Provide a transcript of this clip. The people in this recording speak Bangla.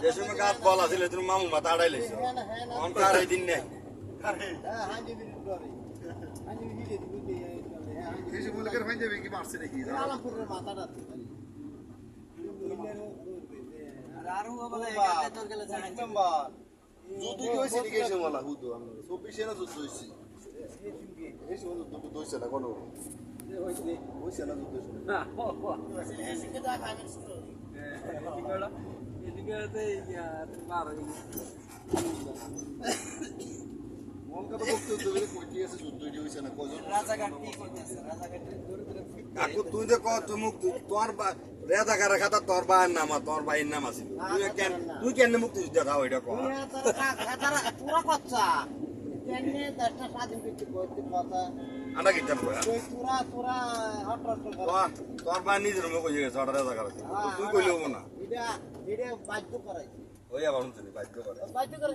যে সময় গাছ বল আছিল তুমি মামু মাথা আড়াই লেছ অনকার এই দিন নেই কাকু তুই যে তোমার রেজাকারের খাতা তোর ভাইয়ের নাম আর তোর ভাইয়ের নাম আছে তুই কেন মুক্তি দেখাও এটা কর আনা কি জানবো তোর ভাই নিজের মুখ হয়ে গেছে ওটা রেজাকার তুই কইলেও না ওই আবার শুনছি বাধ্য করে